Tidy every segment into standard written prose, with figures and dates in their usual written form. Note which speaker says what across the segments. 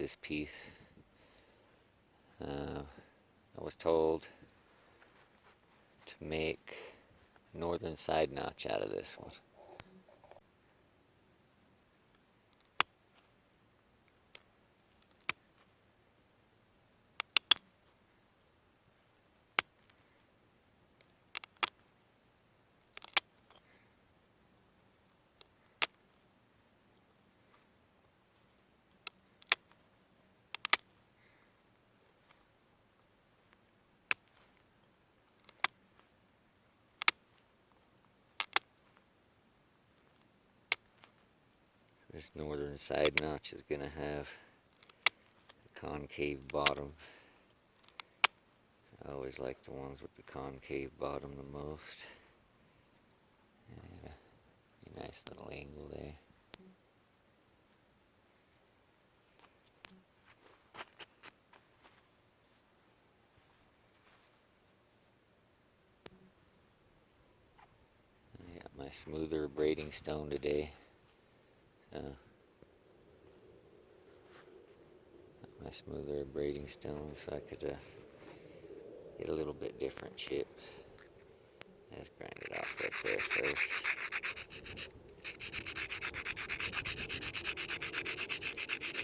Speaker 1: this piece. I was told to make a northern side notch out of this one. This northern side notch is going to have a concave bottom. I always like the ones with the concave bottom the most. And a nice little angle there. I got my smoother braiding stone today. My smoother braiding stone so I could get a little bit different chips. Let's grind it off right there first.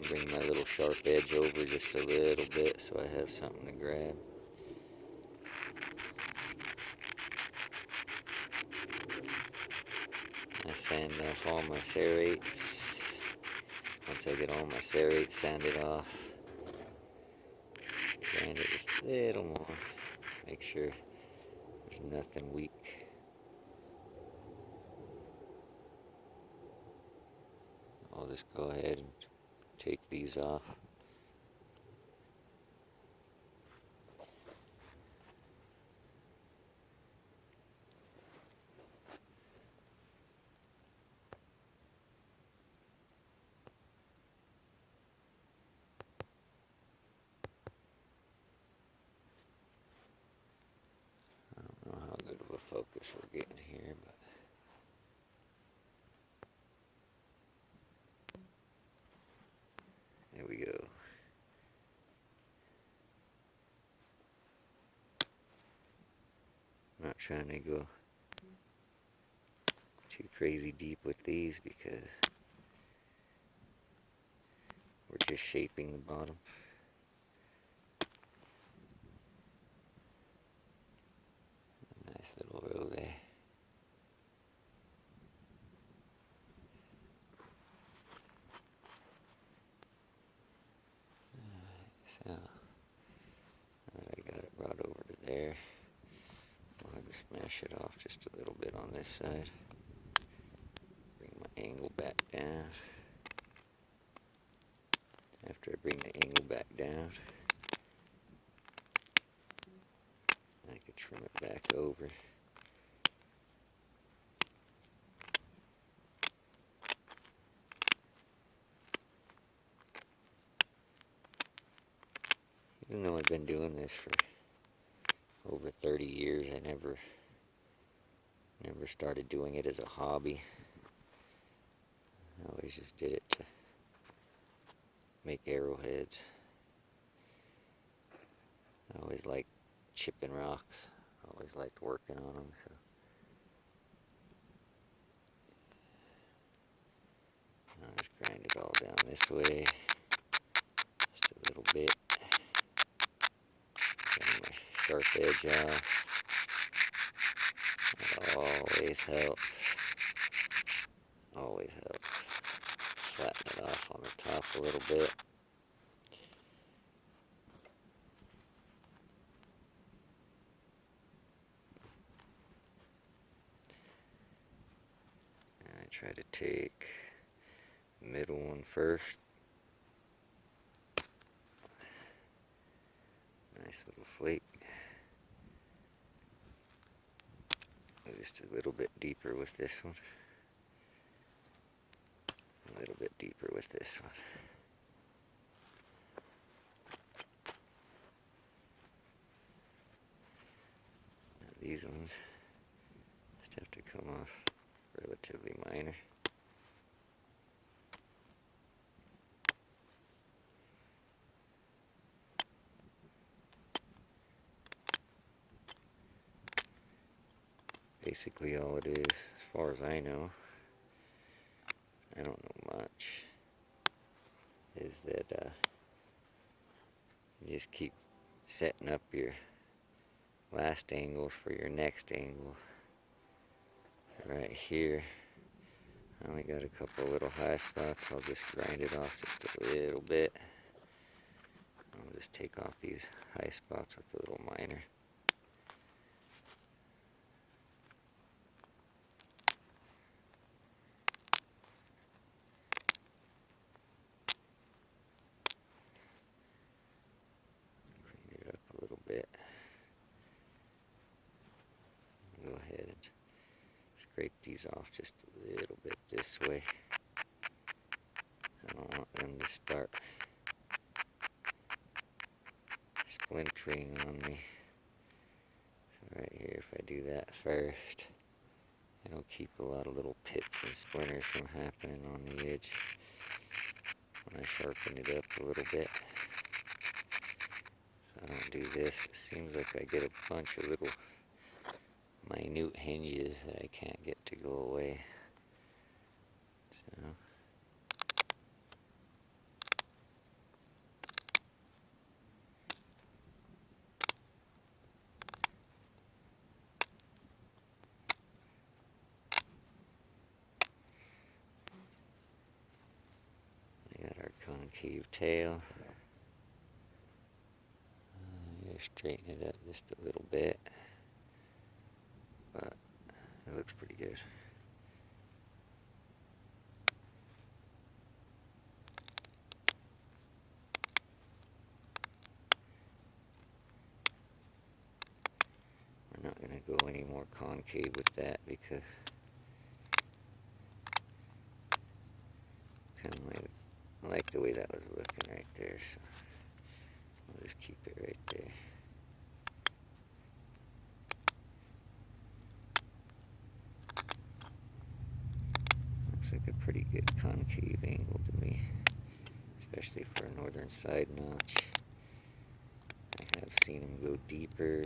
Speaker 1: Bring my little sharp edge over just a little bit so I have something to grab. I sand off all my serrates. Once I get all my serrates sanded off, grind it just a little more. Make sure there's nothing weak. I'll just go ahead and take these off. I don't know how good of a focus we're getting here, but there we go. I'm not trying to go too crazy deep with these because we're just shaping the bottom. Nice little row there. So, now that I got it brought over to there, I'll have to smash it off just a little bit on this side. Bring my angle back down. After I bring the angle back down, I can trim it back over. Even though I've been doing this for over 30 years, I never started doing it as a hobby. I always just did it to make arrowheads. I always liked chipping rocks. I always liked working on them. So I'll just grind it all down this way, just a little bit. Get my sharp edge off. That always helps. Always helps. Flatten it off on the top a little bit. And I try to take the middle one first. Nice little flake. Just a little bit deeper with this one. A little bit deeper with this one. Now these ones just have to come off relatively minor. basically all it is, as far as I know. I don't know much. Is that you just keep setting up your last angles for your next angle. Right here, I only got a couple little high spots. I'll just grind it off just a little bit. I'll just take off these high spots with a little miner. Clean it up a little bit. Go ahead and scrape these off just a little bit this way. I don't want them to start splintering on me. So right here, if I do that first, it'll keep a lot of little pits and splinters from happening on the edge when I sharpen it up a little bit. If I don't do this, it seems like I get a bunch of little minute hinges that I can't get to go away. So we got our concave tail. Straighten it up just a little bit, but it looks pretty good. We're not going to go any more concave with that because kind of like the way that was looking right there, so I'll just keep it right there. Looks like a pretty good concave angle to me, especially for a northern side notch. I have seen them go deeper.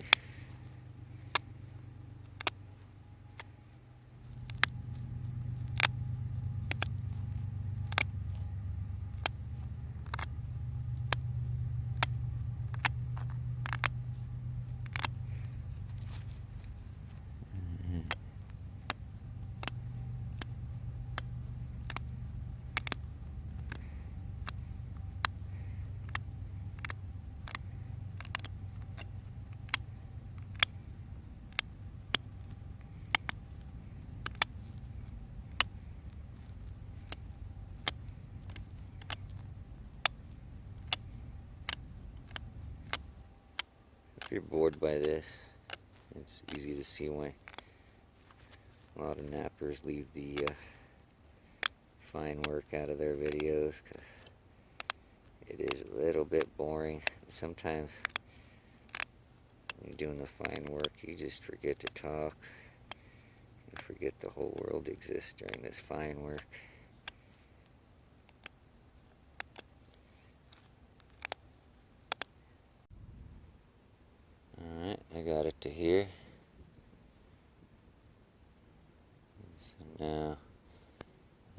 Speaker 1: If you're bored by this, it's easy to see why a lot of nappers leave the fine work out of their videos, because it is a little bit boring. Sometimes when you're doing the fine work, you just forget to talk. You forget the whole world exists during this fine work. Alright, I got it to here. So now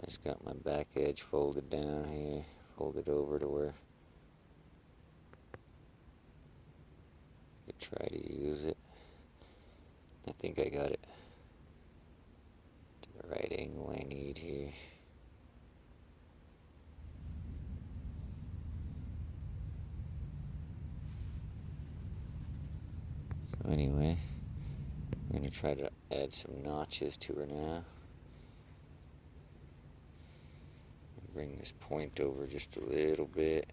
Speaker 1: I just got my back edge folded down here, folded over to where I could try to use it. I think I got it to the right angle I need here. So anyway, I'm going to try to add some notches to her now. Bring this point over just a little bit.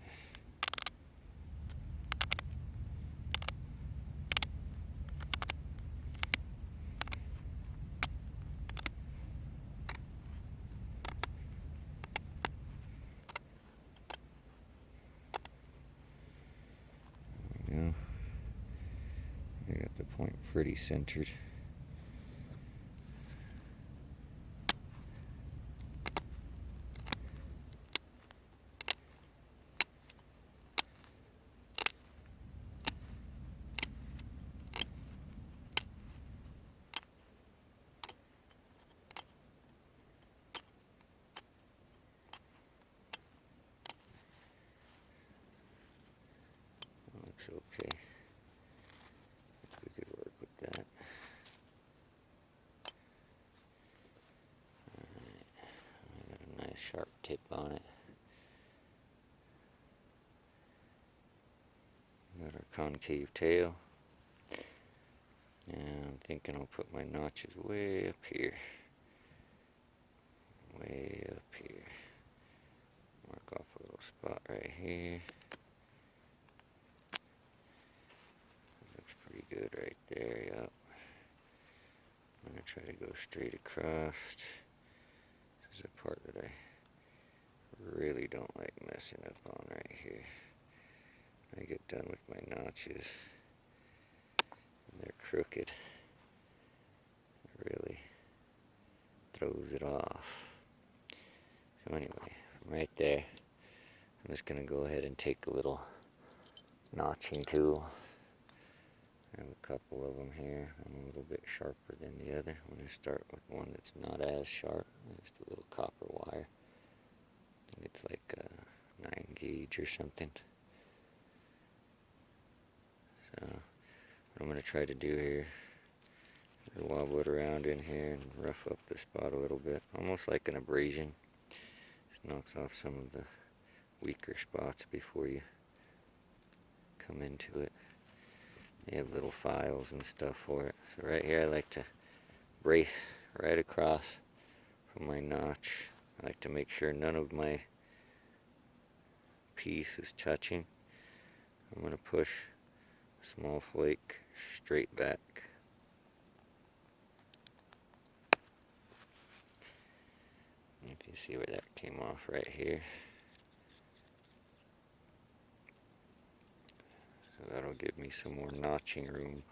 Speaker 1: There we go. I got the point pretty centered. looks okay. We could work with that. Alright, I got a nice sharp tip on it. Got our concave tail. And I'm thinking I'll put my notches way up here. Way up here. Mark off a little spot right here. Looks pretty good right there, yep. I'm going to try to go straight across. This is a part that I really don't like messing up on right here. When I get done with my notches and they're crooked, it really throws it off. So anyway, right there, I'm just going to go ahead and take a little notching tool. I have a couple of them here. I'm a little bit sharper than the other. I'm going to start with one that's not as sharp. Just a little copper wire. I think it's like a 9 gauge or something. So what I'm going to try to do here is wobble it around in here and rough up the spot a little bit. Almost like an abrasion. Just knocks off some of the weaker spots before you come into it. They have little files and stuff for it. So right here I like to brace right across from my notch. I like to make sure none of my piece is touching. I'm going to push a small flake straight back. If you see where that came off right here. So that'll give me some more notching room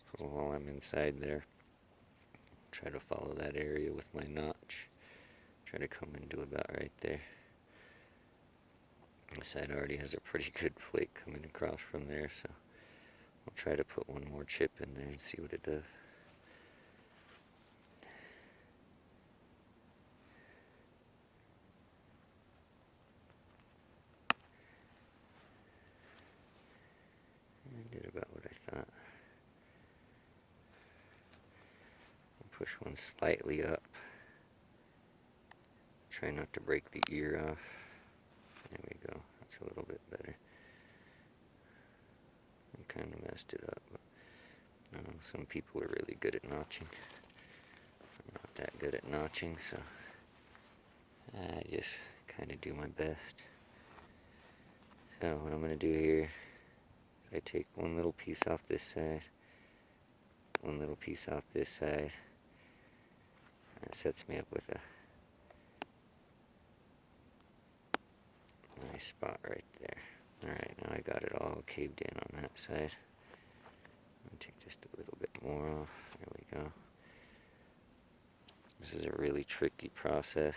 Speaker 1: for while I'm inside there. Try to follow that area with my notch. Try to come into about right there. This side already has a pretty good flake coming across from there, so I'll try to put one more chip in there and see what it does. I did about what I thought. I'll push one slightly up. Try not to break the ear off. There we go. That's a little bit better. I kind of messed it up, but some people are really good at notching. I'm not that good at notching, so I just kind of do my best. So what I'm going to do here is I take one little piece off this side, one little piece off this side. That sets me up with a nice spot right there. Alright, now I got it all caved in on that side. I'm going to take just a little bit more off. There we go. This is a really tricky process.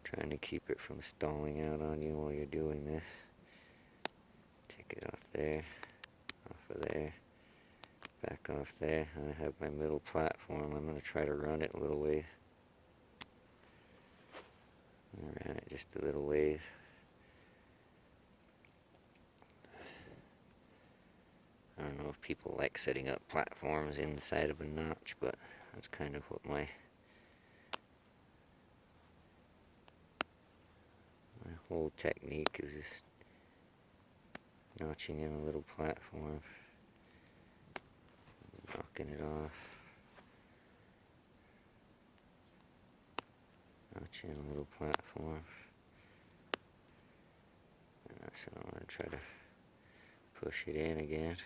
Speaker 1: Trying to keep it from stalling out on you while you're doing this. Take it off there, off of there, back off there. I have my middle platform. I'm going to try to run it a little ways. I ran it just a little ways. I don't know if people like setting up platforms inside of a notch, but that's kind of what my whole technique is, just notching in a little platform, knocking it off, notching in a little platform, and that's how I'm going to try to push it in again.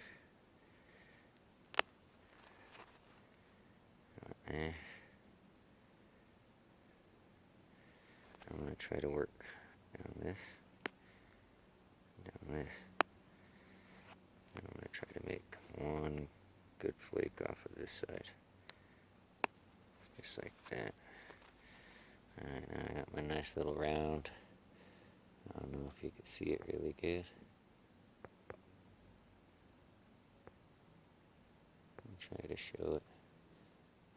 Speaker 1: There. I'm going to try to work down this, and I'm going to try to make one good flake off of this side, just like that. Alright, now I got my nice little round. I don't know if you can see it really good. I'll try to show it.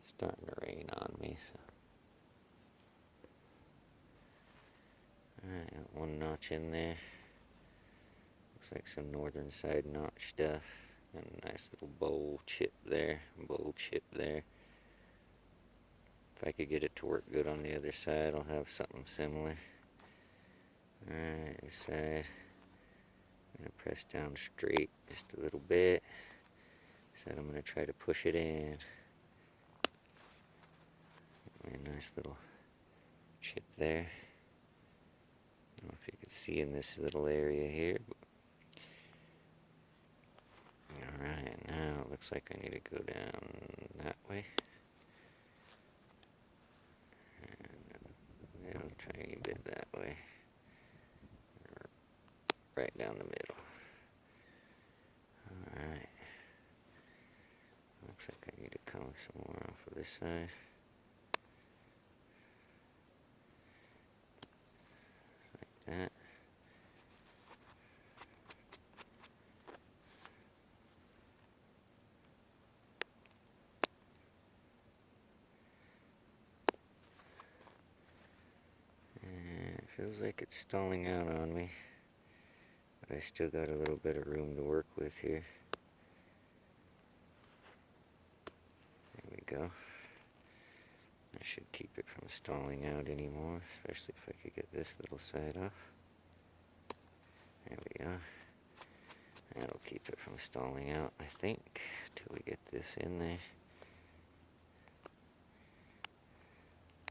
Speaker 1: It's starting to rain on me, so. Alright, got one notch in there. Looks like some northern side notch stuff. And a nice little bowl chip there. If I could get it to work good on the other side, I'll have something similar. Alright, this side. I'm going to press down straight just a little bit. So I'm going to try to push it in. A nice little chip there. I don't know if you can see in this little area here. Alright, now it looks like I need to go down that way. And a tiny bit that way. Right down the middle. Alright. Looks like I need to come some more off of this side. Just like that. And it feels like it's stalling out on me. But I still got a little bit of room to work with here. There we go. I should keep it from stalling out anymore, especially if I could get this little side off. There we go. That'll keep it from stalling out, I think, till we get this in there.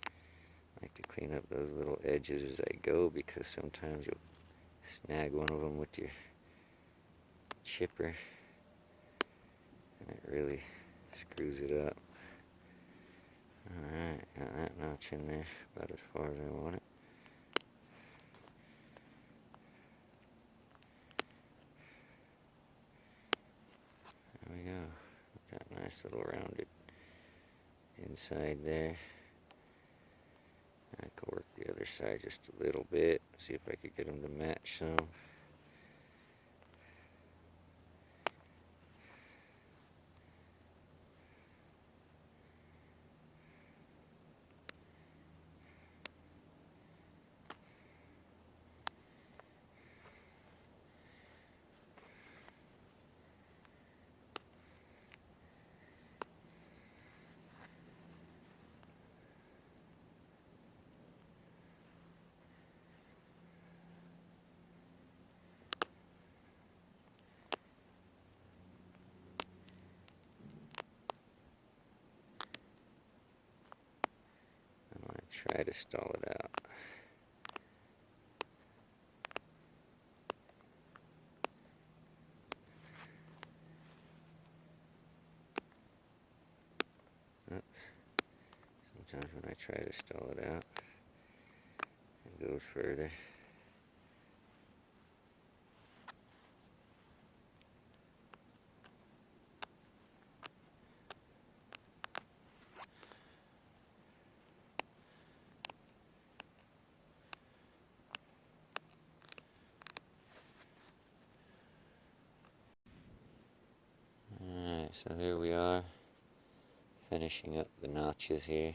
Speaker 1: I like to clean up those little edges as I go, because sometimes you'll snag one of them with your chipper, and it really screws it up. Alright, got that notch in there, about as far as I want it. There we go. Got a nice little rounded inside there. I could work the other side just a little bit, see if I could get them to match some. I'm going to try to stall it out. Oops. Sometimes when I try to stall it out, it goes further. Alright, so here we are, finishing up the notches here.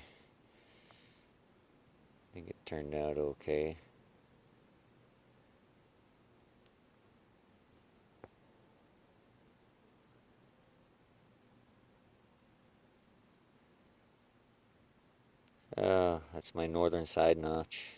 Speaker 1: I think it turned out okay. Oh, that's my northern side notch.